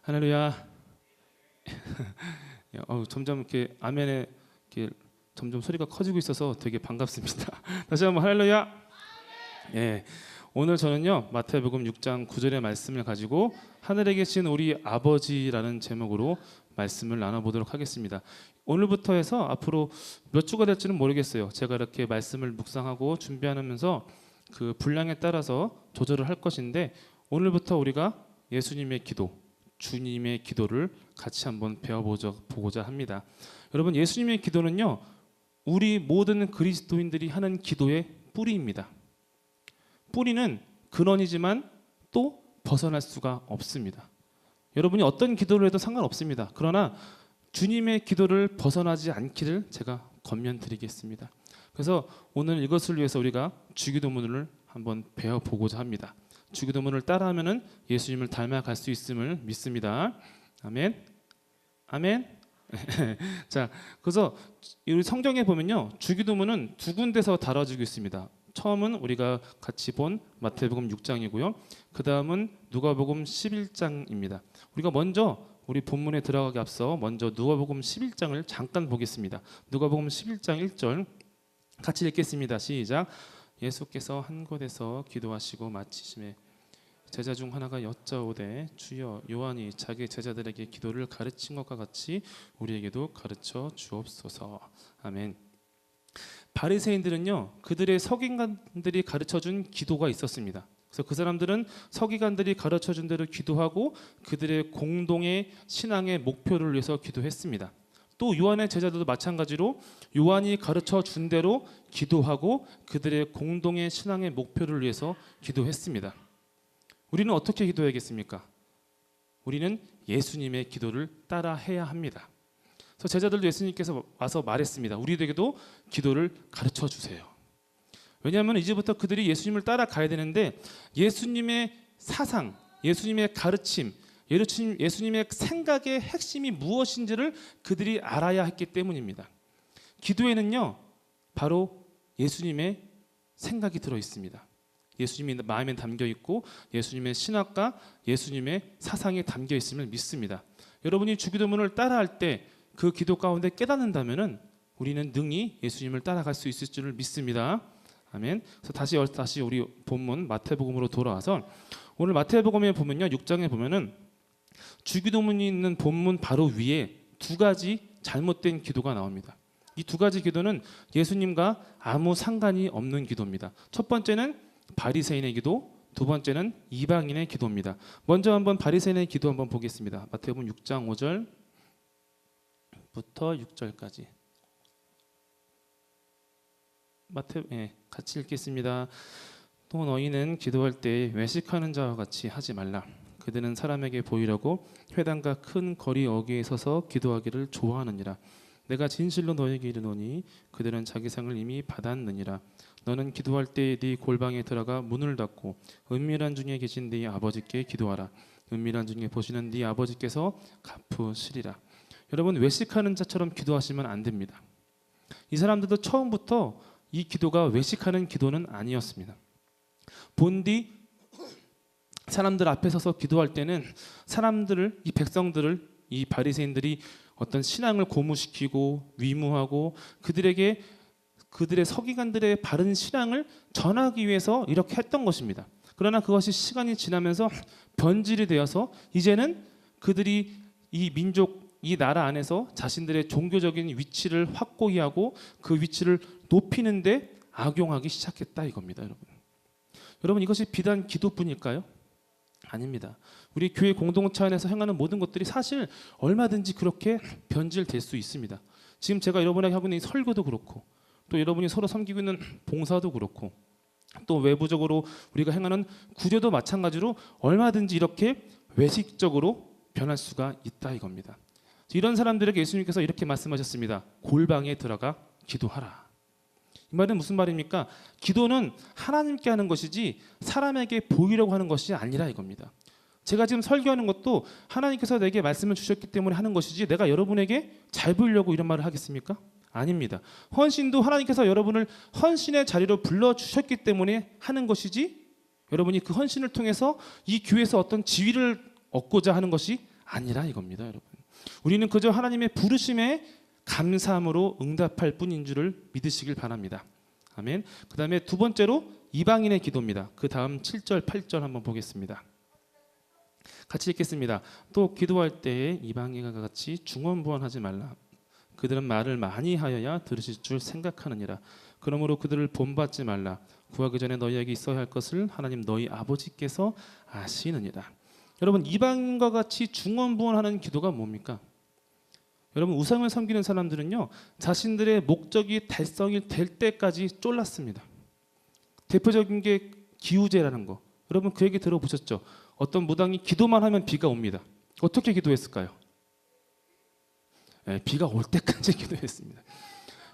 할렐루야. 점점 이렇게 아멘에 이렇게 점점 소리가 커지고 있어서 되게 반갑습니다. 다시 한번 할렐루야. 예. 오늘 저는요 마태복음 6장 9절의 말씀을 가지고 하늘에 계신 우리 아버지라는 제목으로 말씀을 나눠보도록 하겠습니다. 오늘부터 해서 앞으로 몇 주가 될지는 모르겠어요. 제가 이렇게 말씀을 묵상하고 준비하면서 그 분량에 따라서 조절을 할 것인데, 오늘부터 우리가 예수님의 기도, 주님의 기도를 같이 한번 배워보고자 합니다. 여러분, 예수님의 기도는요 우리 모든 그리스도인들이 하는 기도의 뿌리입니다. 뿌리는 근원이지만 또 벗어날 수가 없습니다. 여러분이 어떤 기도를 해도 상관없습니다. 그러나 주님의 기도를 벗어나지 않기를 제가 권면드리겠습니다. 그래서 오늘 이것을 위해서 우리가 주기도문을 한번 배워보고자 합니다. 주기도문을 따라하면은 예수님을 닮아갈 수 있음을 믿습니다. 아멘. 아멘. 자, 그래서 우리 성경에 보면요 주기도문은 두 군데서 다뤄지고 있습니다. 처음은 우리가 같이 본 마태복음 6장이고요. 그 다음은 누가복음 11장입니다. 우리가 먼저 우리 본문에 들어가기 앞서 먼저 누가복음 11장을 잠깐 보겠습니다. 누가복음 11장 1절 같이 읽겠습니다. 시작. 예수께서 한 곳에서 기도하시고 마치심에 제자 중 하나가 여짜오되 주여, 요한이 자기 제자들에게 기도를 가르친 것과 같이 우리에게도 가르쳐 주옵소서. 아멘. 바리새인들은요 그들의 서기관들이 가르쳐준 기도가 있었습니다. 그래서 그 사람들은 서기관들이 가르쳐준 대로 기도하고 그들의 공동의 신앙의 목표를 위해서 기도했습니다. 또 요한의 제자들도 마찬가지로 요한이 가르쳐준 대로 기도하고 그들의 공동의 신앙의 목표를 위해서 기도했습니다. 우리는 어떻게 기도해야겠습니까? 우리는 예수님의 기도를 따라해야 합니다. 그래서 제자들도 예수님께서 와서 말했습니다. 우리에게도 기도를 가르쳐 주세요. 왜냐하면 이제부터 그들이 예수님을 따라가야 되는데 예수님의 사상, 예수님의 가르침, 예수님의 생각의 핵심이 무엇인지를 그들이 알아야 했기 때문입니다. 기도에는요 바로 예수님의 생각이 들어 있습니다. 예수님이 마음에 담겨 있고 예수님의 신학과 예수님의 사상이 담겨 있음을 믿습니다. 여러분이 주기도문을 따라할 때 그 기도 가운데 깨닫는다면은 우리는 능히 예수님을 따라갈 수 있을 줄을 믿습니다. 아멘. 그래서 다시 우리 본문 마태복음으로 돌아와서 오늘 마태복음에 보면요 6장에 보면은 주기도문이 있는 본문 바로 위에 두 가지 잘못된 기도가 나옵니다. 이 두 가지 기도는 예수님과 아무 상관이 없는 기도입니다. 첫 번째는 바리새인의 기도, 두 번째는 이방인의 기도입니다. 먼저 한번 바리새인의 기도 한번 보겠습니다. 마태복음 6장 5절부터 6절까지 같이 읽겠습니다. 또 너희는 기도할 때 외식하는 자와 같이 하지 말라. 그들은 사람에게 보이려고 회당과 큰 거리 어귀에 서서 기도하기를 좋아하느니라. 내가 진실로 너희에게 이르노니 그들은 자기 상을 이미 받았느니라. 너는 기도할 때 네 골방에 들어가 문을 닫고 은밀한 중에 계신 네 아버지께 기도하라. 은밀한 중에 보시는 네 아버지께서 갚으시리라. 여러분, 외식하는 자처럼 기도하시면 안 됩니다. 이 사람들도 처음부터 이 기도가 외식하는 기도는 아니었습니다. 본디 사람들 앞에 서서 기도할 때는 이 백성들을, 이 바리새인들이 어떤 신앙을 고무시키고 위무하고 그들의 서기관들의 바른 신앙을 전하기 위해서 이렇게 했던 것입니다. 그러나 그것이 시간이 지나면서 변질이 되어서 이제는 그들이 이 민족, 이 나라 안에서 자신들의 종교적인 위치를 확고히 하고 그 위치를 높이는데 악용하기 시작했다 이겁니다. 여러분 이것이 비단 기도뿐일까요? 아닙니다. 우리 교회 공동체 안에서 행하는 모든 것들이 사실 얼마든지 그렇게 변질될 수 있습니다. 지금 제가 여러분에게 하고 있는 이 설교도 그렇고, 또 여러분이 서로 섬기고 있는 봉사도 그렇고, 또 외부적으로 우리가 행하는 구제도 마찬가지로 얼마든지 이렇게 외식적으로 변할 수가 있다 이겁니다. 이런 사람들에게 예수님께서 이렇게 말씀하셨습니다. 골방에 들어가 기도하라. 이 말은 무슨 말입니까? 기도는 하나님께 하는 것이지 사람에게 보이려고 하는 것이 아니라 이겁니다. 제가 지금 설교하는 것도 하나님께서 내게 말씀을 주셨기 때문에 하는 것이지 내가 여러분에게 잘 보이려고 이런 말을 하겠습니까? 아닙니다. 헌신도 하나님께서 여러분을 헌신의 자리로 불러주셨기 때문에 하는 것이지 여러분이 그 헌신을 통해서 이 교회에서 어떤 지위를 얻고자 하는 것이 아니라 이겁니다, 여러분. 우리는 그저 하나님의 부르심에 감사함으로 응답할 뿐인 줄을 믿으시길 바랍니다. 아멘. 그 다음에 두 번째로 이방인의 기도입니다. 그 다음 7절, 8절 한번 보겠습니다. 같이 읽겠습니다. 또 기도할 때에 이방인과 같이 중언부언하지 말라. 그들은 말을 많이 하여야 들으실 줄 생각하느니라. 그러므로 그들을 본받지 말라. 구하기 전에 너희에게 있어야 할 것을 하나님 너희 아버지께서 아시느니라. 여러분, 이방인과 같이 중언부언하는 기도가 뭡니까? 여러분, 우상을 섬기는 사람들은요, 자신들의 목적이 달성이 될 때까지 쫄랐습니다. 대표적인 게 기우제라는 거. 여러분, 그 얘기 들어보셨죠? 어떤 무당이 기도만 하면 비가 옵니다. 어떻게 기도했을까요? 네, 비가 올 때까지 기도했습니다.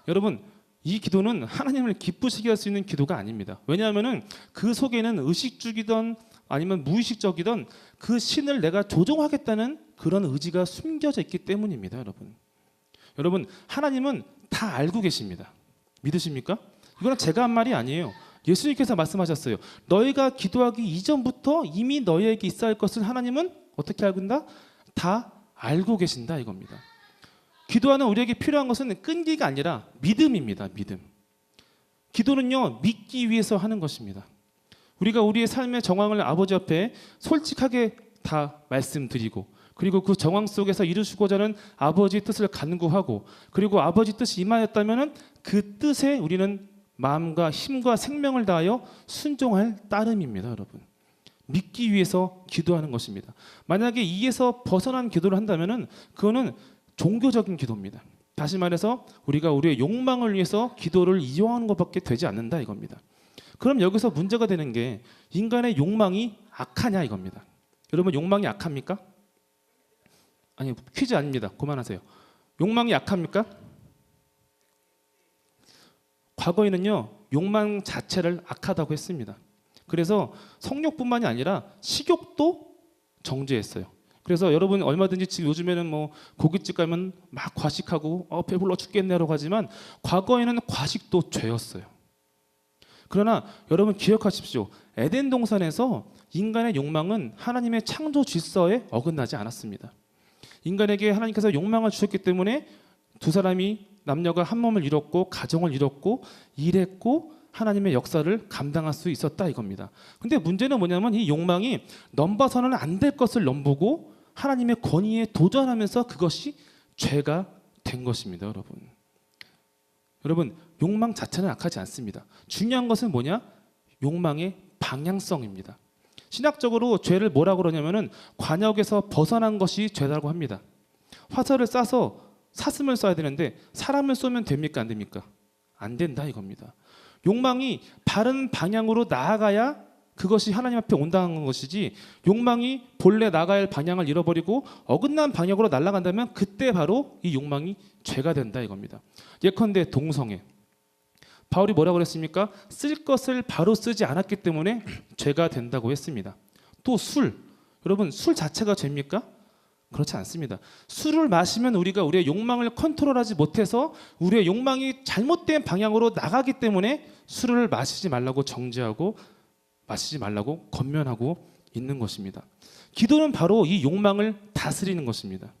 여러분, 이 기도는 하나님을 기쁘시게 할 수 있는 기도가 아닙니다. 왜냐하면 그 속에는 의식주기든 아니면 무의식적이든 그 신을 내가 조종하겠다는 그런 의지가 숨겨져 있기 때문입니다. 여러분, 하나님은 다 알고 계십니다. 믿으십니까? 이거는 제가 한 말이 아니에요. 예수님께서 말씀하셨어요. 너희가 기도하기 이전부터 이미 너희에게 있어야 할 것을 하나님은 어떻게 알고 있다? 다 알고 계신다 이겁니다. 기도하는 우리에게 필요한 것은 끈기가 아니라 믿음입니다. 믿음. 기도는요, 믿기 위해서 하는 것입니다. 우리가 우리의 삶의 정황을 아버지 앞에 솔직하게 다 말씀드리고, 그리고 그 정황 속에서 이루시고자 하는 아버지의 뜻을 간구하고, 그리고 아버지 뜻이 임하였다면 그 뜻에 우리는 마음과 힘과 생명을 다하여 순종할 따름입니다. 여러분, 믿기 위해서 기도하는 것입니다. 만약에 이에서 벗어난 기도를 한다면 그거는 종교적인 기도입니다. 다시 말해서 우리가 우리의 욕망을 위해서 기도를 이용하는 것밖에 되지 않는다 이겁니다. 그럼 여기서 문제가 되는 게 인간의 욕망이 악하냐 이겁니다. 여러분, 욕망이 악합니까? 아니, 퀴즈 아닙니다. 그만하세요. 욕망이 악합니까? 과거에는요, 욕망 자체를 악하다고 했습니다. 그래서 성욕뿐만이 아니라 식욕도 정죄했어요. 그래서 여러분 얼마든지 지금 요즘에는 뭐 고깃집 가면 막 과식하고 배불러 죽겠네라고 하지만 과거에는 과식도 죄였어요. 그러나 여러분 기억하십시오. 에덴 동산에서 인간의 욕망은 하나님의 창조 질서에 어긋나지 않았습니다. 인간에게 하나님께서 욕망을 주셨기 때문에 두 사람이 남녀가 한 몸을 이뤘고 가정을 이뤘고 일했고 하나님의 역사를 감당할 수 있었다 이겁니다. 근데 문제는 뭐냐면 이 욕망이 넘봐서는 안 될 것을 넘보고 하나님의 권위에 도전하면서 그것이 죄가 된 것입니다. 여러분, 욕망 자체는 악하지 않습니다. 중요한 것은 뭐냐? 욕망의 방향성입니다. 신학적으로 죄를 뭐라고 그러냐면은 관역에서 벗어난 것이 죄라고 합니다. 화살을 쏴서 사슴을 쏴야 되는데 사람을 쏘면 됩니까? 안 됩니까? 안 된다 이겁니다. 욕망이 바른 방향으로 나아가야 그것이 하나님 앞에 온다는 것이지, 욕망이 본래 나가야 할 방향을 잃어버리고 어긋난 방향으로 날아간다면 그때 바로 이 욕망이 죄가 된다 이겁니다. 예컨대 동성애. 바울이 뭐라고 그랬습니까? 쓸 것을 바로 쓰지 않았기 때문에 죄가 된다고 했습니다. 또 술. 여러분, 술 자체가 죄입니까? 그렇지 않습니다. 술을 마시면 우리가 우리의 욕망을 컨트롤하지 못해서 우리의 욕망이 잘못된 방향으로 나가기 때문에 술을 마시지 말라고 정죄하고 마시지 말라고 권면하고 있는 것입니다. 기도는 바로 이 욕망을 다스리는 것입니다.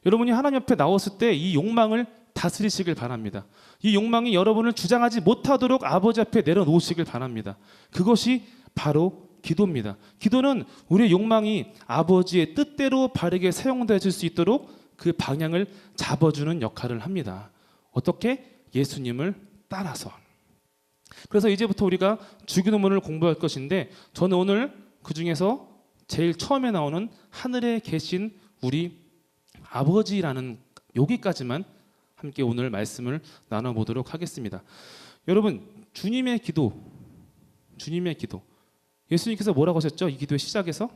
여러분이 하나님 앞에 나왔을 때 이 욕망을 다스리시길 바랍니다. 이 욕망이 여러분을 주장하지 못하도록 아버지 앞에 내려놓으시길 바랍니다. 그것이 바로 기도입니다. 기도는 우리의 욕망이 아버지의 뜻대로 바르게 사용되어질 수 있도록 그 방향을 잡아주는 역할을 합니다. 어떻게? 예수님을 따라서. 그래서 이제부터 우리가 주기도문을 공부할 것인데, 저는 오늘 그 중에서 제일 처음에 나오는 하늘에 계신 우리 아버지라는 여기까지만 함께 오늘 말씀을 나눠보도록 하겠습니다. 여러분, 주님의 기도. 예수님께서 뭐라고 하셨죠? 이 기도의 시작에서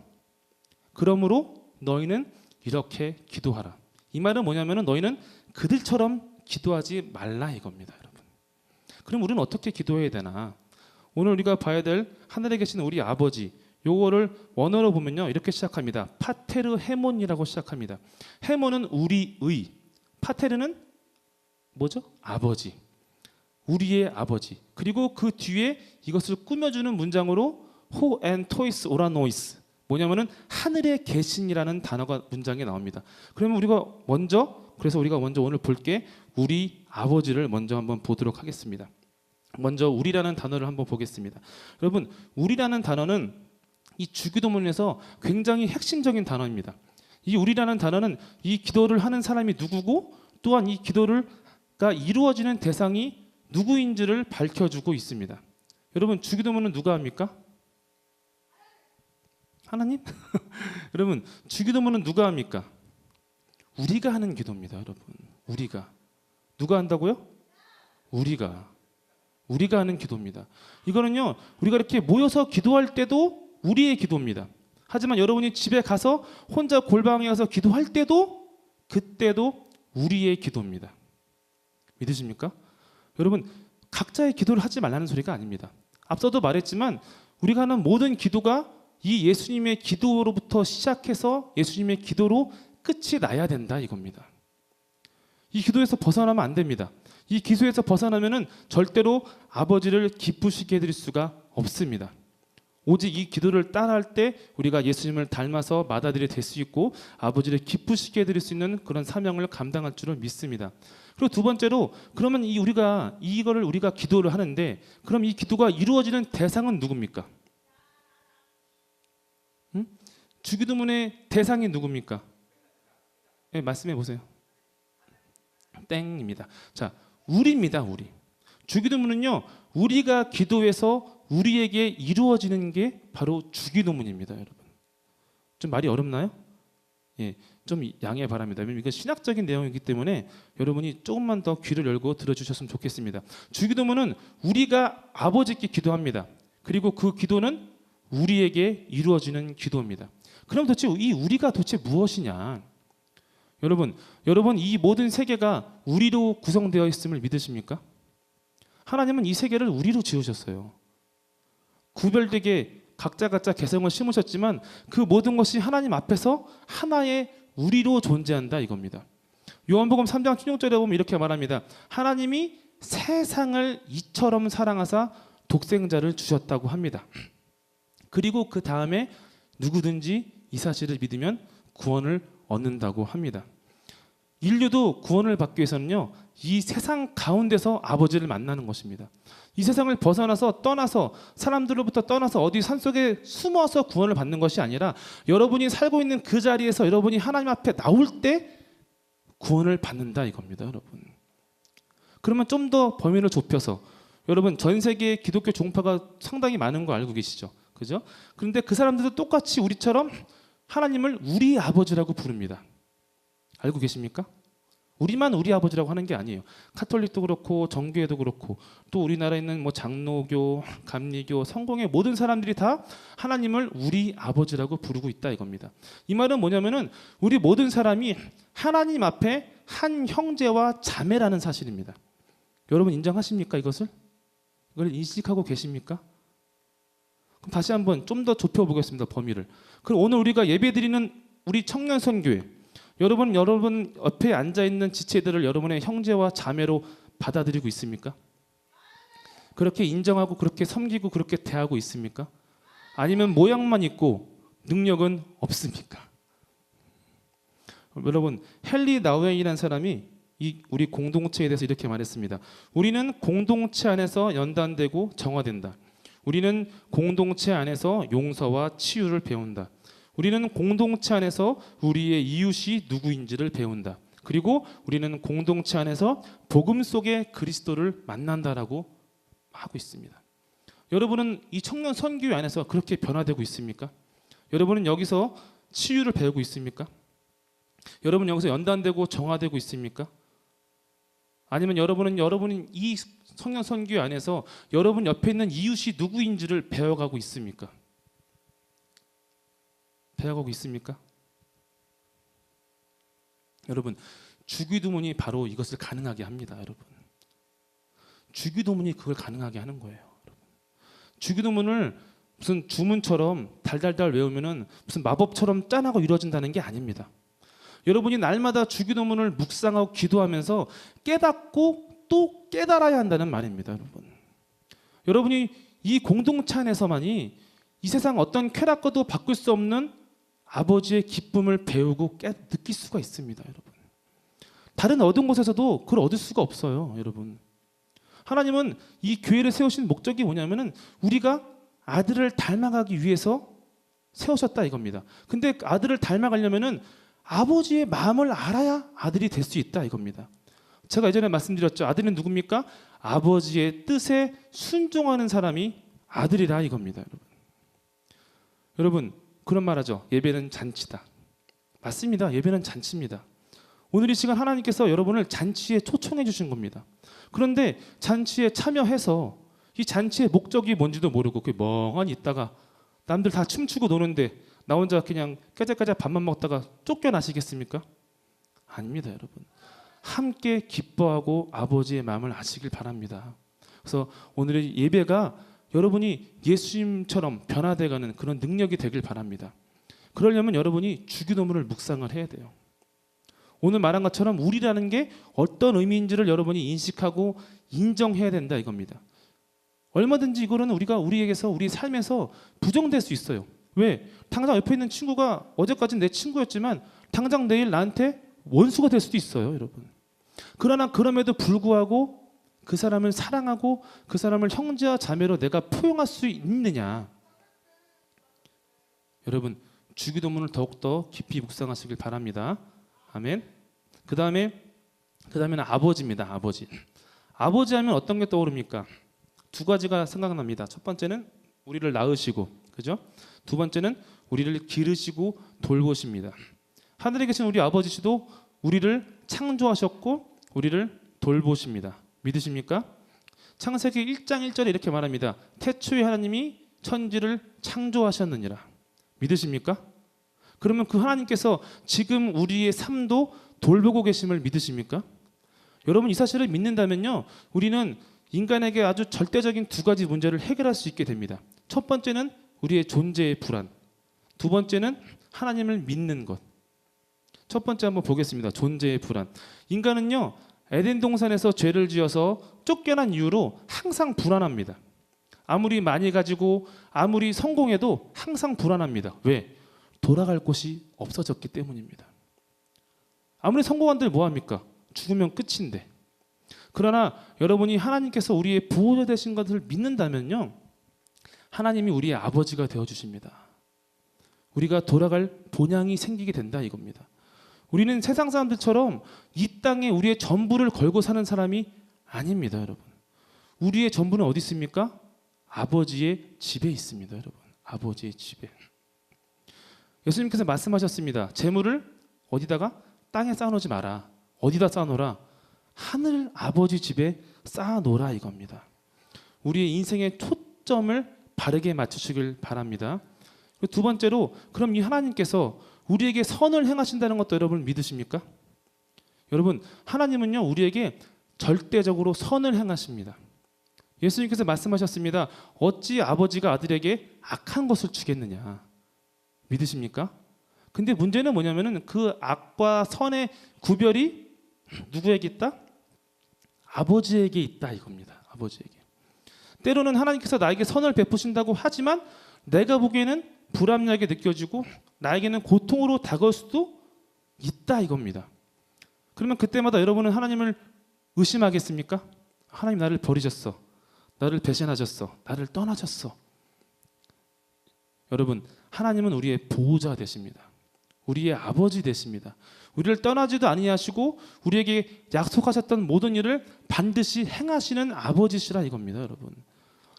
그러므로 너희는 이렇게 기도하라. 이 말은 뭐냐면은 너희는 그들처럼 기도하지 말라 이겁니다, 여러분. 그럼 우리는 어떻게 기도해야 되나? 오늘 우리가 봐야 될 하늘에 계신 우리 아버지, 요거를 원어로 보면요 이렇게 시작합니다. 파테르 헤몬이라고 시작합니다. 헤몬은 우리의, 파테르는 뭐죠? 아버지, 우리의 아버지. 그리고 그 뒤에 이것을 꾸며주는 문장으로 호 앤 토이스 오라노이스, 뭐냐면은 하늘에 계신이라는 단어가 문장에 나옵니다. 그러면 그래서 우리가 먼저 오늘 볼 게 우리 아버지를 먼저 한번 보도록 하겠습니다. 먼저 우리라는 단어를 한번 보겠습니다. 여러분, 우리라는 단어는 이 주기도문에서 굉장히 핵심적인 단어입니다. 이 우리라는 단어는 이 기도를 하는 사람이 누구고 또한 이 기도가 이루어지는 대상이 누구인지를 밝혀주고 있습니다. 여러분, 주기도문은 누가 합니까? 하나님? 여러분, 주기도문은 누가 합니까? 우리가 하는 기도입니다. 여러분, 우리가. 누가 한다고요? 우리가 하는 기도입니다. 이거는요, 우리가 이렇게 모여서 기도할 때도 우리의 기도입니다. 하지만 여러분이 집에 가서 혼자 골방에 가서 기도할 때도 그때도 우리의 기도입니다. 믿으십니까? 여러분, 각자의 기도를 하지 말라는 소리가 아닙니다. 앞서도 말했지만 우리가 하는 모든 기도가 이 예수님의 기도로부터 시작해서 예수님의 기도로 끝이 나야 된다 이겁니다. 이 기도에서 벗어나면 안 됩니다. 이 기도에서 벗어나면은 절대로 아버지를 기쁘시게 해드릴 수가 없습니다. 오직 이 기도를 따라할 때 우리가 예수님을 닮아서 맏아들이 될 수 있고 아버지를 기쁘시게 해드릴 수 있는 그런 사명을 감당할 줄을 믿습니다. 그리고 두 번째로, 그러면 이거를 우리가 기도를 하는데 그럼 이 기도가 이루어지는 대상은 누굽니까? 주기도문의 대상이 누굽니까? 네, 말씀해 보세요. 땡입니다. 자, 우리입니다. 우리. 주기도문은요, 우리가 기도해서 우리에게 이루어지는 게 바로 주기도문입니다. 여러분, 좀 말이 어렵나요? 예, 좀 양해 바랍니다. 이건 신학적인 내용이기 때문에 여러분이 조금만 더 귀를 열고 들어주셨으면 좋겠습니다. 주기도문은 우리가 아버지께 기도합니다. 그리고 그 기도는 우리에게 이루어지는 기도입니다. 그럼 도대체 이 우리가 도대체 무엇이냐? 여러분 이 모든 세계가 우리로 구성되어 있음을 믿으십니까? 하나님은 이 세계를 우리로 지으셨어요. 구별되게 각자 개성을 심으셨지만 그 모든 것이 하나님 앞에서 하나의 우리로 존재한다 이겁니다. 요한복음 3장 16절에 보면 이렇게 말합니다. 하나님이 세상을 이처럼 사랑하사 독생자를 주셨다고 합니다. 그리고 그 다음에 누구든지 이 사실을 믿으면 구원을 얻는다고 합니다. 인류도 구원을 받기 위해서는요, 이 세상 가운데서 아버지를 만나는 것입니다. 이 세상을 떠나서 사람들로부터 떠나서 어디 산속에 숨어서 구원을 받는 것이 아니라 여러분이 살고 있는 그 자리에서 여러분이 하나님 앞에 나올 때 구원을 받는다 이겁니다. 여러분, 그러면 좀 더 범위를 좁혀서, 여러분 전 세계에 기독교 종파가 상당히 많은 거 알고 계시죠? 그죠? 그런데 그 사람들도 똑같이 우리처럼 하나님을 우리 아버지라고 부릅니다. 알고 계십니까? 우리만 우리 아버지라고 하는 게 아니에요. 카톨릭도 그렇고 정교회도 그렇고 또 우리나라에 있는 장로교, 감리교, 성공회 모든 사람들이 다 하나님을 우리 아버지라고 부르고 있다 이겁니다. 이 말은 뭐냐면은 우리 모든 사람이 하나님 앞에 한 형제와 자매라는 사실입니다. 여러분 인정하십니까 이것을? 이걸 인식하고 계십니까? 그럼 다시 한번 좀 더 좁혀보겠습니다. 범위를. 그럼 오늘 우리가 예배드리는 우리 청년선교회, 여러분 옆에 앉아있는 지체들을 여러분의 형제와 자매로 받아들이고 있습니까? 그렇게 인정하고 그렇게 섬기고 그렇게 대하고 있습니까? 아니면 모양만 있고 능력은 없습니까? 여러분, 헨리 나우웨이라는 사람이 우리 공동체에 대해서 이렇게 말했습니다. 우리는 공동체 안에서 연단되고 정화된다. 우리는 공동체 안에서 용서와 치유를 배운다. 우리는 공동체 안에서 우리의 이웃이 누구인지를 배운다. 그리고 우리는 공동체 안에서 복음 속의 그리스도를 만난다라고 하고 있습니다. 여러분은 이 청년 선교회 안에서 그렇게 변화되고 있습니까? 여러분은 여기서 치유를 배우고 있습니까? 여러분 여기서 연단되고 정화되고 있습니까? 아니면 여러분이 이 청년 선교회 안에서 여러분 옆에 있는 이웃이 누구인지를 배워가고 있습니까? 배워가고 있습니까? 여러분, 주기도문이 바로 이것을 가능하게 합니다. 여러분, 주기도문이 그걸 가능하게 하는 거예요. 여러분. 주기도문을 무슨 주문처럼 달달달 외우면은 무슨 마법처럼 짠하고 이루어진다는 게 아닙니다. 여러분이 날마다 주기도문을 묵상하고 기도하면서 깨닫고 또 깨달아야 한다는 말입니다. 여러분이 이 공동체 안에서만이 이 세상 어떤 쾌락과도 바꿀 수 없는 아버지의 기쁨을 배우고 느낄 수가 있습니다, 여러분. 다른 어떤 곳에서도 그걸 얻을 수가 없어요, 여러분. 하나님은 이 교회를 세우신 목적이 뭐냐면은 우리가 아들을 닮아가기 위해서 세우셨다 이겁니다. 근데 아들을 닮아가려면은 아버지의 마음을 알아야 아들이 될 수 있다 이겁니다. 제가 예전에 말씀드렸죠. 아들은 누굽니까? 아버지의 뜻에 순종하는 사람이 아들이라 이겁니다, 여러분. 여러분, 그런 말하죠. 예배는 잔치다. 맞습니다. 예배는 잔치입니다. 오늘 이 시간 하나님께서 여러분을 잔치에 초청해 주신 겁니다. 그런데 잔치에 참여해서 이 잔치의 목적이 뭔지도 모르고 그 멍하니 있다가 남들 다 춤추고 노는데 나 혼자 그냥 깨작깨작 밥만 먹다가 쫓겨나시겠습니까? 아닙니다, 여러분. 함께 기뻐하고 아버지의 마음을 아시길 바랍니다. 그래서 오늘의 예배가 여러분이 예수님처럼 변화돼가는 그런 능력이 되길 바랍니다. 그러려면 여러분이 주기도문을 묵상을 해야 돼요. 오늘 말한 것처럼 우리라는 게 어떤 의미인지를 여러분이 인식하고 인정해야 된다 이겁니다. 얼마든지 이거는 우리가 우리에게서 우리 삶에서 부정될 수 있어요. 왜? 당장 옆에 있는 친구가 어제까지는 내 친구였지만 당장 내일 나한테 원수가 될 수도 있어요, 여러분. 그러나 그럼에도 불구하고 그 사람을 사랑하고 그 사람을 형제와 자매로 내가 포용할 수 있느냐. 여러분, 주기도문을 더욱더 깊이 묵상하시길 바랍니다. 아멘. 그 다음에는 아버지입니다. 아버지. 아버지 하면 어떤 게 떠오릅니까? 두 가지가 생각납니다. 첫 번째는 우리를 낳으시고, 그죠? 두 번째는 우리를 기르시고 돌보십니다. 하늘에 계신 우리 아버지시도 우리를 창조하셨고 우리를 돌보십니다. 믿으십니까? 창세기 1장 1절에 이렇게 말합니다. 태초에 하나님이 천지를 창조하셨느니라. 믿으십니까? 그러면 그 하나님께서 지금 우리의 삶도 돌보고 계심을 믿으십니까? 여러분, 이 사실을 믿는다면요, 우리는 인간에게 아주 절대적인 두 가지 문제를 해결할 수 있게 됩니다. 첫 번째는 우리의 존재의 불안, 두 번째는 하나님을 믿는 것. 첫 번째 한번 보겠습니다. 존재의 불안. 인간은요, 에덴 동산에서 죄를 지어서 쫓겨난 이후로 항상 불안합니다. 아무리 많이 가지고 아무리 성공해도 항상 불안합니다. 왜? 돌아갈 곳이 없어졌기 때문입니다. 아무리 성공한들 뭐합니까? 죽으면 끝인데. 그러나 여러분이 하나님께서 우리의 보호자 되신 것을 믿는다면요, 하나님이 우리의 아버지가 되어주십니다. 우리가 돌아갈 본향이 생기게 된다 이겁니다. 우리는 세상 사람들처럼 이 땅에 우리의 전부를 걸고 사는 사람이 아닙니다, 여러분. 우리의 전부는 어디 있습니까? 아버지의 집에 있습니다, 여러분. 아버지의 집에. 예수님께서 말씀하셨습니다. 재물을 어디다가? 땅에 쌓아놓지 마라. 어디다 쌓아놓으라? 하늘 아버지 집에 쌓아놓으라 이겁니다. 우리의 인생의 초점을 바르게 맞추시길 바랍니다. 두 번째로, 그럼 이 하나님께서 우리에게 선을 행하신다는 것도 여러분 믿으십니까? 여러분, 하나님은요, 우리에게 절대적으로 선을 행하십니다. 예수님께서 말씀하셨습니다. 어찌 아버지가 아들에게 악한 것을 주겠느냐. 믿으십니까? 근데 문제는 뭐냐면은 그 악과 선의 구별이 누구에게 있다? 아버지에게 있다 이겁니다. 아버지에게. 때로는 하나님께서 나에게 선을 베푸신다고 하지만 내가 보기에는 불합리하게 느껴지고 나에게는 고통으로 다가올 수도 있다 이겁니다. 그러면 그때마다 여러분은 하나님을 의심하겠습니까? 하나님 나를 버리셨어. 나를 배신하셨어. 나를 떠나셨어. 여러분, 하나님은 우리의 보호자 되십니다. 우리의 아버지 되십니다. 우리를 떠나지도 아니하시고 우리에게 약속하셨던 모든 일을 반드시 행하시는 아버지시라 이겁니다, 여러분.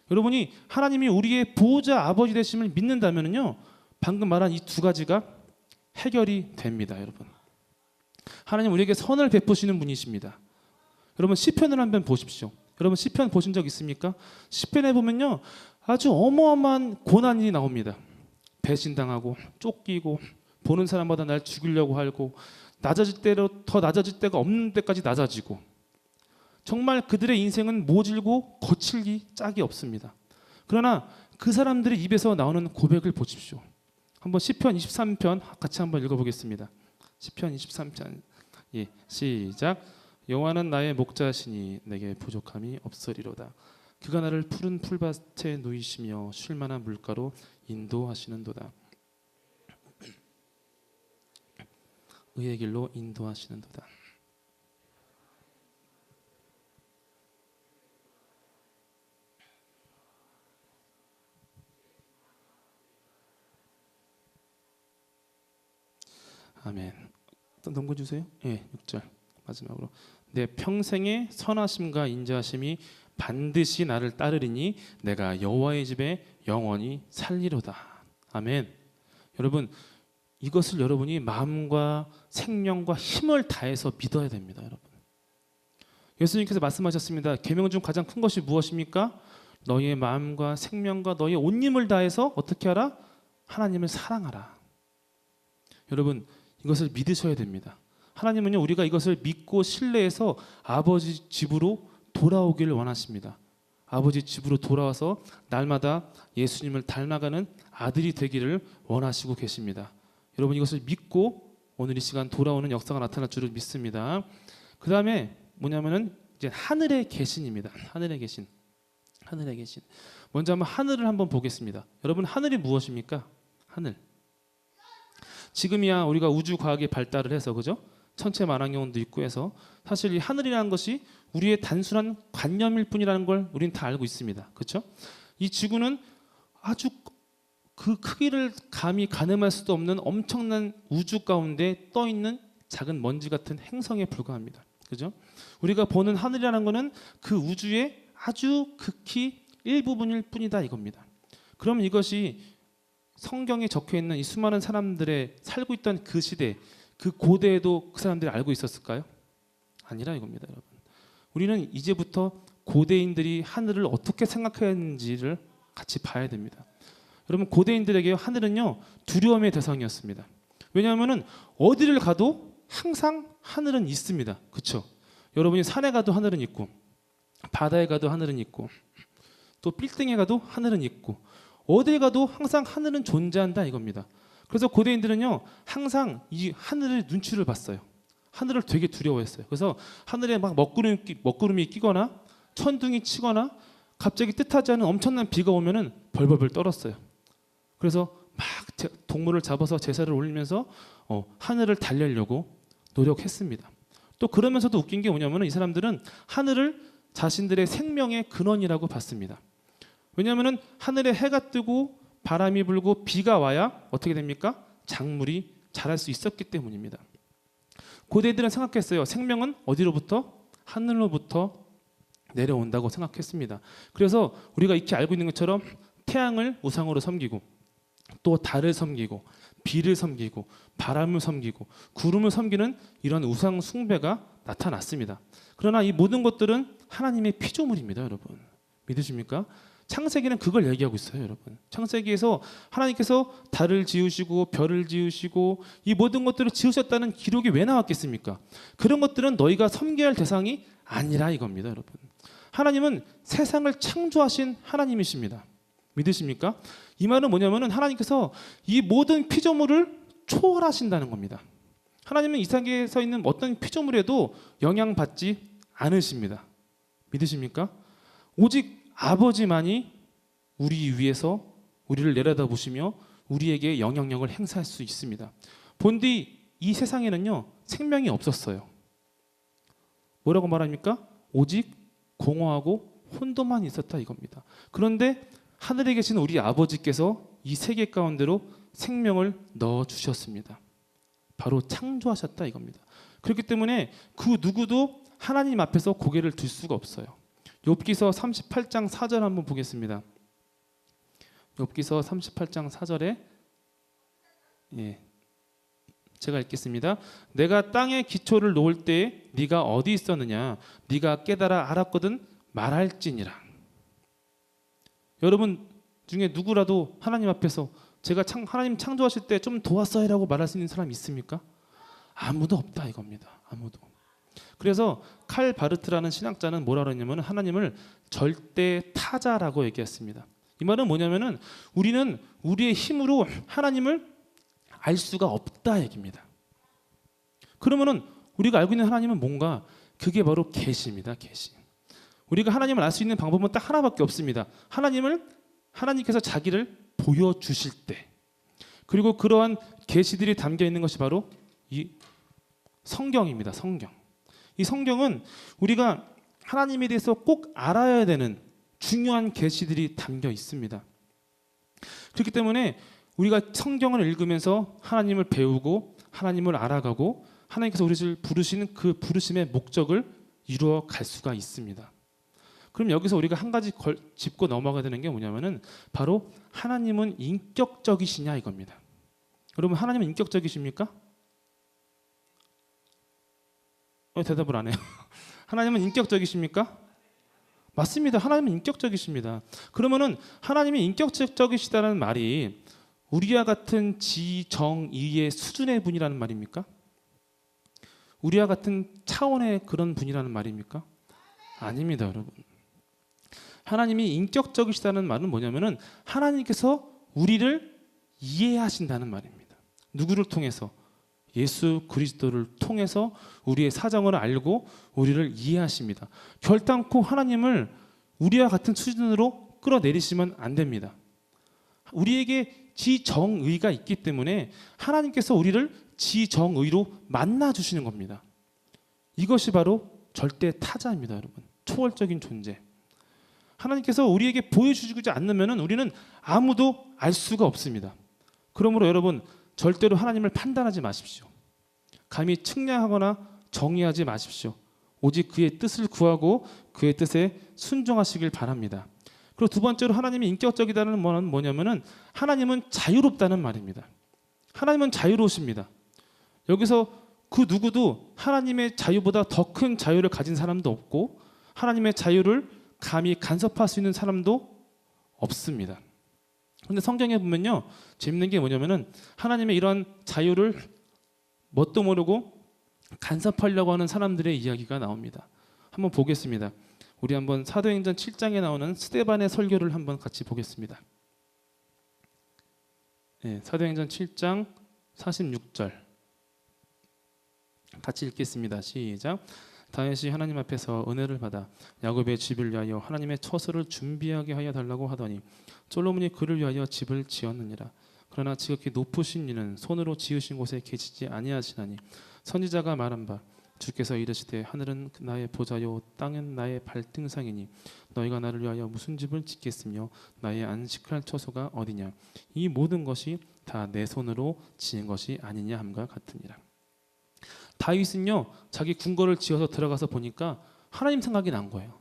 여러분이 하나님이 우리의 보호자 아버지 되심을 믿는다면요, 방금 말한 이 두 가지가 해결이 됩니다, 여러분. 하나님 우리에게 선을 베푸시는 분이십니다. 여러분, 시편을 한번 보십시오. 여러분, 시편 보신 적 있습니까? 시편에 보면요, 아주 어마어마한 고난이 나옵니다. 배신당하고 쫓기고 보는 사람마다 날 죽이려고 하고 낮아질 대로 더 낮아질 데가 없는 데까지 낮아지고, 정말 그들의 인생은 모질고 거칠기 짝이 없습니다. 그러나 그 사람들의 입에서 나오는 고백을 보십시오. 한번 시편 23편 같이 한번 읽어보겠습니다. 시편 23편, 시작. 여호와는 나의 목자시니 내게 부족함이 없으리로다. 그가 나를 푸른 풀밭에 누이시며 쉴 만한 물가로 인도하시는도다. 의의 길로 인도하시는도다. 아멘. 넘겨 주세요. 예, 6절 마지막으로. 내 평생의 선하심과 인자하심이 반드시 나를 따르리니 내가 여호와의 집에 영원히 살리로다. 아멘. 여러분, 이것을 여러분이 마음과 생명과 힘을 다해서 믿어야 됩니다, 여러분. 예수님께서 말씀하셨습니다. 계명 중 가장 큰 것이 무엇입니까? 너희의 마음과 생명과 너희의 온 힘을 다해서 어떻게 하라? 하나님을 사랑하라. 여러분, 이것을 믿으셔야 됩니다. 하나님은요, 우리가 이것을 믿고 신뢰해서 아버지 집으로 돌아오기를 원하십니다. 아버지 집으로 돌아와서 날마다 예수님을 닮아가는 아들이 되기를 원하시고 계십니다. 여러분, 이것을 믿고 오늘 이 시간 돌아오는 역사가 나타날 줄을 믿습니다. 그 다음에 뭐냐면은 이제 하늘의 계신입니다. 하늘의 계신. 하늘의 계신. 먼저 한번 하늘을 한번 보겠습니다. 여러분, 하늘이 무엇입니까? 하늘. 지금이야 우리가 우주 과학이 발달을 해서, 그죠? 천체 만왕경도 있고 해서 사실 이 하늘이라는 것이 우리의 단순한 관념일 뿐이라는 걸 우리는 다 알고 있습니다. 그렇죠? 이 지구는 아주 그 크기를 감히 가늠할 수도 없는 엄청난 우주 가운데 떠 있는 작은 먼지 같은 행성에 불과합니다. 그죠? 우리가 보는 하늘이라는 것은 그 우주의 아주 극히 일부분일 뿐이다 이겁니다. 그러면 이것이 성경에 적혀 있는 이 수많은 사람들의 살고 있던 그 시대, 그 고대에도 그 사람들이 알고 있었을까요? 아니라 이겁니다, 여러분. 우리는 이제부터 고대인들이 하늘을 어떻게 생각했는지를 같이 봐야 됩니다. 여러분, 고대인들에게 하늘은요, 두려움의 대상이었습니다. 왜냐하면은 어디를 가도 항상 하늘은 있습니다. 그렇죠? 여러분이 산에 가도 하늘은 있고, 바다에 가도 하늘은 있고, 또 빌딩에 가도 하늘은 있고, 어디에 가도 항상 하늘은 존재한다 이겁니다. 그래서 고대인들은요, 항상 이 하늘의 눈치를 봤어요. 하늘을 되게 두려워했어요. 그래서 하늘에 막 먹구름이 끼거나 천둥이 치거나 갑자기 뜻하지 않은 엄청난 비가 오면은 벌벌벌 떨었어요. 그래서 막 동물을 잡아서 제사를 올리면서 하늘을 달래려고 노력했습니다. 또 그러면서도 웃긴 게 뭐냐면은 이 사람들은 하늘을 자신들의 생명의 근원이라고 봤습니다. 왜냐하면은 하늘에 해가 뜨고 바람이 불고 비가 와야 어떻게 됩니까? 작물이 자랄 수 있었기 때문입니다. 고대들은 생각했어요. 생명은 어디로부터? 하늘로부터 내려온다고 생각했습니다. 그래서 우리가 익히 알고 있는 것처럼 태양을 우상으로 섬기고, 또 달을 섬기고, 비를 섬기고, 바람을 섬기고, 구름을 섬기는 이런 우상 숭배가 나타났습니다. 그러나 이 모든 것들은 하나님의 피조물입니다, 여러분. 믿으십니까? 창세기는 그걸 얘기하고 있어요, 여러분. 창세기에서 하나님께서 달을 지으시고 별을 지으시고 이 모든 것들을 지으셨다는 기록이 왜 나왔겠습니까? 그런 것들은 너희가 섬겨야 할 대상이 아니라 이겁니다, 여러분. 하나님은 세상을 창조하신 하나님이십니다. 믿으십니까? 이 말은 뭐냐면은 하나님께서 이 모든 피조물을 초월하신다는 겁니다. 하나님은 이 세계에서 있는 어떤 피조물에도 영향받지 않으십니다. 믿으십니까? 오직 아버지만이 우리 위에서 우리를 내려다보시며 우리에게 영향력을 행사할 수 있습니다. 본디 이 세상에는요, 생명이 없었어요. 뭐라고 말합니까? 오직 공허하고 혼돈만 있었다 이겁니다. 그런데 하늘에 계신 우리 아버지께서 이 세계 가운데로 생명을 넣어주셨습니다. 바로 창조하셨다 이겁니다. 그렇기 때문에 그 누구도 하나님 앞에서 고개를 들 수가 없어요. 욥기서 38장 4절 한번 보겠습니다. 욥기서 38장 4절에 제가 읽겠습니다. 내가 땅에 기초를 놓을 때에 네가 어디 있었느냐? 네가 깨달아 알았거든 말할지니라. 여러분 중에 누구라도 하나님 앞에서 제가 하나님 창조하실 때 좀 도왔어요라고 말할 수 있는 사람 있습니까? 아무도 없다 이겁니다. 아무도. 그래서 칼 바르트라는 신학자는 뭐라 그러냐면 하나님을 절대 타자라고 얘기했습니다. 이 말은 뭐냐면은 우리는 우리의 힘으로 하나님을 알 수가 없다 얘기입니다. 그러면은 우리가 알고 있는 하나님은 뭔가? 그게 바로 계시입니다. 계시. 우리가 하나님을 알 수 있는 방법은 딱 하나밖에 없습니다. 하나님께서 자기를 보여주실 때, 그리고 그러한 계시들이 담겨 있는 것이 바로 이 성경입니다. 성경. 이 성경은 우리가 하나님에 대해서 꼭 알아야 되는 중요한 계시들이 담겨 있습니다. 그렇기 때문에 우리가 성경을 읽으면서 하나님을 배우고 하나님을 알아가고 하나님께서 우리를 부르시는 그 부르심의 목적을 이루어 갈 수가 있습니다. 그럼 여기서 우리가 한 가지 짚고 넘어가야 되는 게 뭐냐면은 바로 하나님은 인격적이시냐 이겁니다. 여러분, 하나님은 인격적이십니까? 왜 대답을 안 해요? 하나님은 인격적이십니까? 맞습니다. 하나님은 인격적이십니다. 그러면은 하나님이 인격적이시다는 말이 우리와 같은 지정의의 수준의 분이라는 말입니까? 우리와 같은 차원의 그런 분이라는 말입니까? 아닙니다, 여러분. 하나님이 인격적이시다는 말은 뭐냐면은 하나님께서 우리를 이해하신다는 말입니다. 누구를 통해서? 예수 그리스도를 통해서 우리의 사정을 알고 우리를 이해하십니다. 결단코 하나님을 우리와 같은 수준으로 끌어내리시면 안 됩니다. 우리에게 지정의가 있기 때문에 하나님께서 우리를 지정의로 만나주시는 겁니다. 이것이 바로 절대 타자입니다, 여러분. 초월적인 존재. 하나님께서 우리에게 보여주지 않으면 우리는 아무도 알 수가 없습니다. 그러므로 여러분, 절대로 하나님을 판단하지 마십시오. 감히 측량하거나 정의하지 마십시오. 오직 그의 뜻을 구하고 그의 뜻에 순종하시길 바랍니다. 그리고 두 번째로 하나님이 인격적이다는 말은 뭐냐면은 하나님은 자유롭다는 말입니다. 하나님은 자유로우십니다. 여기서 그 누구도 하나님의 자유보다 더 큰 자유를 가진 사람도 없고 하나님의 자유를 감히 간섭할 수 있는 사람도 없습니다. 그런데 성경에 보면요, 재밌는 게 뭐냐면은 하나님의 이런 자유를 뭣도 모르고 간섭하려고 하는 사람들의 이야기가 나옵니다. 한번 보겠습니다. 우리 한번 사도행전 7장에 나오는 스데반의 설교를 한번 같이 보겠습니다. 네, 사도행전 7장 46절 같이 읽겠습니다. 시작. 다윗이 하나님 앞에서 은혜를 받아 야곱의 집을 위하여 하나님의 처소를 준비하게 하여 달라고 하더니 솔로몬이 그를 위하여 집을 지었느니라. 그러나 지극히 높으신 이는 손으로 지으신 곳에 계시지 아니하시나니 선지자가 말한 바 주께서 이르시되 하늘은 나의 보좌요 땅은 나의 발등상이니 너희가 나를 위하여 무슨 집을 짓겠으며 나의 안식할 처소가 어디냐. 이 모든 것이 다 내 손으로 지은 것이 아니냐 함과 같으니라. 다윗은요, 자기 궁궐을 지어서 들어가서 보니까 하나님 생각이 난 거예요.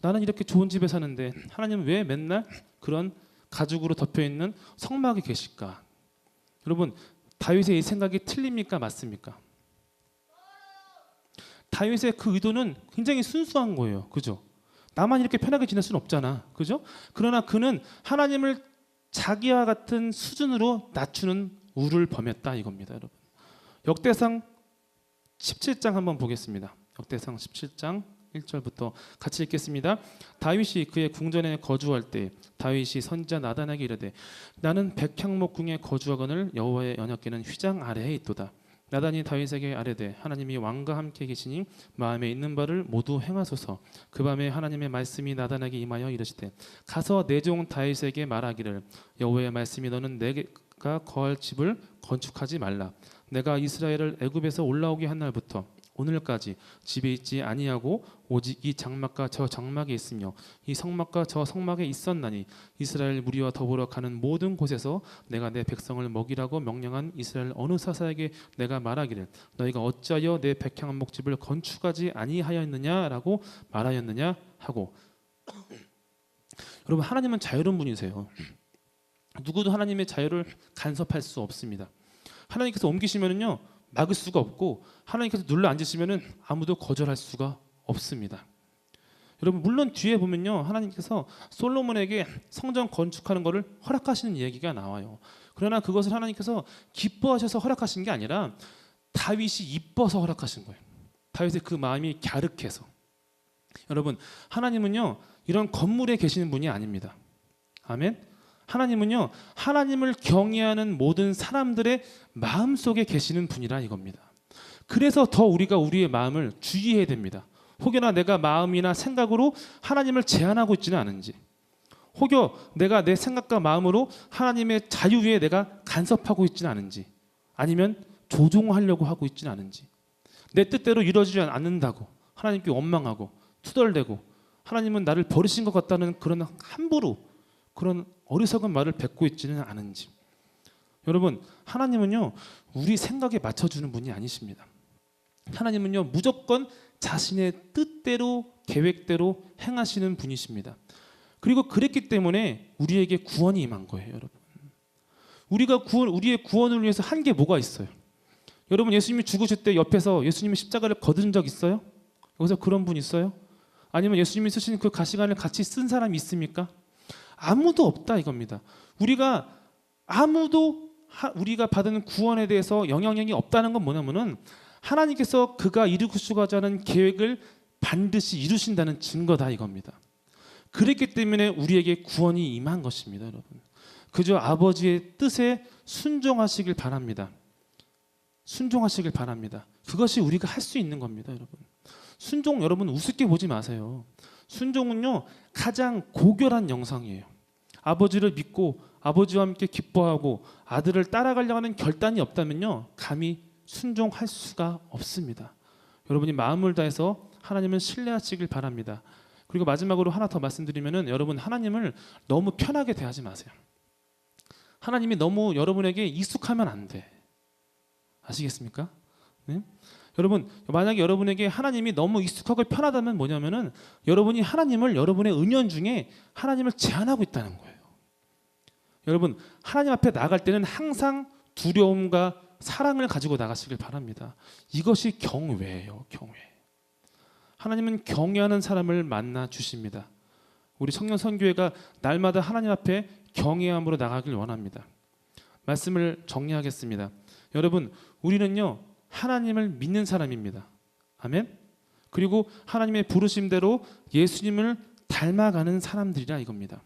나는 이렇게 좋은 집에 사는데 하나님은 왜 맨날 그런 가죽으로 덮여있는 성막에 계실까? 여러분, 다윗의 이 생각이 틀립니까? 맞습니까? 다윗의 그 의도는 굉장히 순수한 거예요. 그죠? 나만 이렇게 편하게 지낼 수는 없잖아. 그죠? 그러나 그는 하나님을 자기와 같은 수준으로 낮추는 우를 범했다 이겁니다, 여러분. 역대상 17장 한번 보겠습니다. 역대상 17장 1절부터 같이 읽겠습니다. 다윗이 그의 궁전에 거주할 때 다윗이 선지자 나단에게 이르되 나는 백향목궁에 거주하거늘 여호와의 언약궤는 휘장 아래에 있도다. 나단이 다윗에게 아뢰되 하나님이 왕과 함께 계시니 마음에 있는 바를 모두 행하소서. 그 밤에 하나님의 말씀이 나단에게 임하여 이르시되 가서 내 종 다윗에게 말하기를 여호와의 말씀이 너는 내가 거할 집을 건축하지 말라. 내가 이스라엘을 애굽에서 올라오게 한 날부터 오늘까지 집에 있지 아니하고 오직 이 장막과 저 장막에 있으며 이 성막과 저 성막에 있었나니 이스라엘 무리와 더불어 가는 모든 곳에서 내가 내 백성을 먹이라고 명령한 이스라엘 어느 사사에게 내가 말하기를 너희가 어찌하여 내 백향목집을 건축하지 아니하였느냐라고 말하였느냐 하고. 여러분, 하나님은 자유로운 분이세요. 누구도 하나님의 자유를 간섭할 수 없습니다. 하나님께서 옮기시면은요 막을 수가 없고 하나님께서 눌러 앉으시면은 아무도 거절할 수가 없습니다. 여러분, 물론 뒤에 보면요 하나님께서 솔로몬에게 성전 건축하는 것을 허락하시는 얘기가 나와요. 그러나 그것을 하나님께서 기뻐하셔서 허락하신 게 아니라 다윗이 이뻐서 허락하신 거예요. 다윗의 그 마음이 갸륵해서. 여러분, 하나님은요 이런 건물에 계시는 분이 아닙니다. 아멘. 하나님은요 하나님을 경외하는 모든 사람들의 마음속에 계시는 분이라 이겁니다. 그래서 더 우리가 우리의 마음을 주의해야 됩니다. 혹여나 내가 마음이나 생각으로 하나님을 제한하고 있지는 않은지, 혹여 내가 내 생각과 마음으로 하나님의 자유에 내가 간섭하고 있지는 않은지, 아니면 조종하려고 하고 있지는 않은지, 내 뜻대로 이루어지지 않는다고 하나님께 원망하고 투덜대고 하나님은 나를 버리신 것 같다는 그런 함부로 그런 어리석은 말을 뱉고 있지는 않은지. 여러분, 하나님은요 우리 생각에 맞춰주는 분이 아니십니다. 하나님은요 무조건 자신의 뜻대로 계획대로 행하시는 분이십니다. 그리고 그랬기 때문에 우리에게 구원이 임한 거예요. 여러분, 우리의 구원을 위해서 한 게 뭐가 있어요? 여러분, 예수님이 죽으실 때 옆에서 예수님이 십자가를 거둔 적 있어요? 여기서 그런 분 있어요? 아니면 예수님이 쓰신 그 가시관을 같이 쓴 사람이 있습니까? 아무도 없다 이겁니다. 우리가 받은 구원에 대해서 영향력이 없다는 건 뭐냐면은 하나님께서 그가 이루시고자 하는 계획을 반드시 이루신다는 증거다 이겁니다. 그랬기 때문에 우리에게 구원이 임한 것입니다. 여러분, 그저 아버지의 뜻에 순종하시길 바랍니다. 순종하시길 바랍니다. 그것이 우리가 할 수 있는 겁니다. 여러분, 순종, 여러분 우습게 보지 마세요. 순종은요 가장 고결한 영상이에요. 아버지를 믿고 아버지와 함께 기뻐하고 아들을 따라가려고 하는 결단이 없다면요 감히 순종할 수가 없습니다. 여러분이 마음을 다해서 하나님을 신뢰하시길 바랍니다. 그리고 마지막으로 하나 더 말씀드리면은, 여러분 하나님을 너무 편하게 대하지 마세요. 하나님이 너무 여러분에게 익숙하면 안 돼. 아시겠습니까? 네? 여러분, 만약에 여러분에게 하나님이 너무 익숙하고 편하다면 뭐냐면은 여러분이 하나님을 여러분의 은연 중에 하나님을 제한하고 있다는 거예요. 여러분, 하나님 앞에 나갈 때는 항상 두려움과 사랑을 가지고 나가시길 바랍니다. 이것이 경외예요. 경외. 하나님은 경외하는 사람을 만나 주십니다. 우리 청년 선교회가 날마다 하나님 앞에 경외함으로 나가길 원합니다. 말씀을 정리하겠습니다. 여러분, 우리는요 하나님을 믿는 사람입니다. 아멘. 그리고 하나님의 부르심대로 예수님을 닮아가는 사람들이라 이겁니다.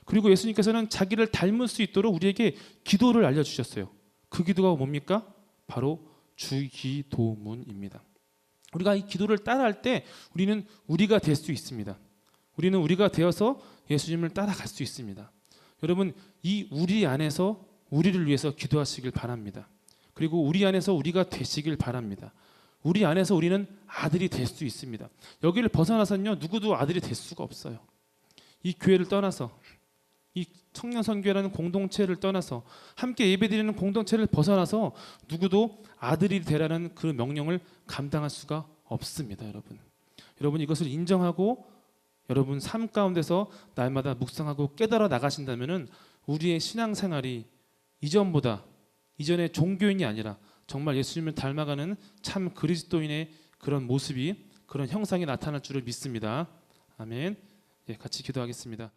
그리고 예수님께서는 자기를 닮을 수 있도록 우리에게 기도를 알려주셨어요. 그 기도가 뭡니까? 바로 주기도문입니다. 우리가 이 기도를 따라할 때 우리는 우리가 될 수 있습니다. 우리는 우리가 되어서 예수님을 따라갈 수 있습니다. 여러분, 이 우리 안에서 우리를 위해서 기도하시길 바랍니다. 그리고 우리 안에서 우리가 되시길 바랍니다. 우리 안에서 우리는 아들이 될 수 있습니다. 여기를 벗어나서는요 누구도 아들이 될 수가 없어요. 이 교회를 떠나서, 이 청년 선교회라는 공동체를 떠나서, 함께 예배드리는 공동체를 벗어나서 누구도 아들이 되라는 그 명령을 감당할 수가 없습니다. 여러분 이것을 인정하고 여러분 삶 가운데서 날마다 묵상하고 깨달아 나가신다면은 우리의 신앙생활이 이전의 종교인이 아니라 정말 예수님을 닮아가는 참 그리스도인의 그런 모습이, 그런 형상이 나타날 줄을 믿습니다. 아멘. 예, 같이 기도하겠습니다.